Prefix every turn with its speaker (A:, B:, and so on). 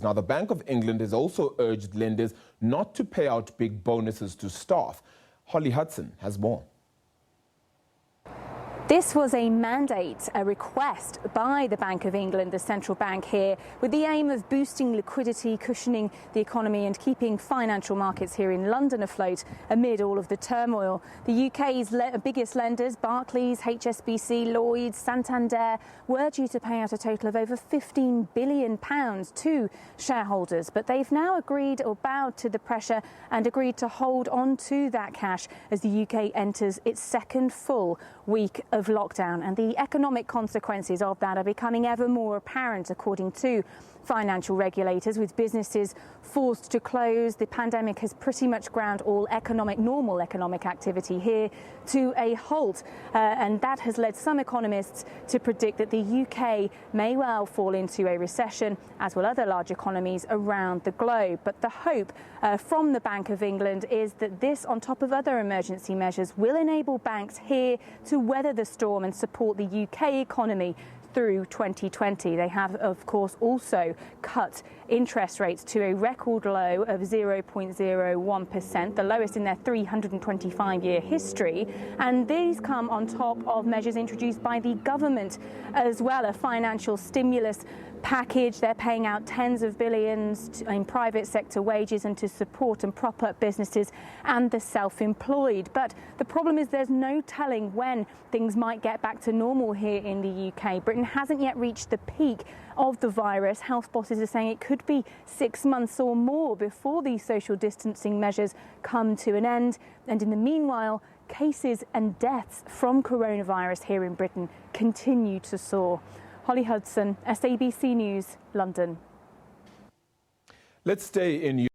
A: Now, the Bank of England has also urged lenders not to pay out big bonuses to staff. Hudson has more.
B: This was a mandate, a request by the Bank of England, the central bank here, with the aim of boosting liquidity, cushioning the economy and keeping financial markets here in London afloat amid all of the turmoil. The UK's biggest lenders, Barclays, HSBC, Lloyds, Santander, were due to pay out a total of over £15 billion to shareholders. But they've now agreed or bowed to the pressure and agreed to hold on to that cash as the UK enters its second full week of lockdown, and the economic consequences of that are becoming ever more apparent, according to financial regulators, with businesses forced to close. The pandemic has pretty much ground all normal economic activity here to a halt, and that has led some economists to predict that the UK may well fall into a recession, as will other large economies around the globe. But the hope from the Bank of England is that this, on top of other emergency measures, will enable banks here to weather the storm and support the UK economy through 2020. They have, of course, also cut interest rates to a record low of 0.01%, the lowest in their 325-year history. And these come on top of measures introduced by the government as well, a financial stimulus package. They're paying out tens of billions in private sector wages and to support and prop up businesses and the self-employed. But the problem is there's no telling when things might get back to normal here in the UK. Britain hasn't yet reached the peak of the virus. Health bosses are saying it could be 6 months or more before these social distancing measures come to an end. And in the meanwhile, cases and deaths from coronavirus here in Britain continue to soar. Hudson, SABC News, London.
A: Let's stay in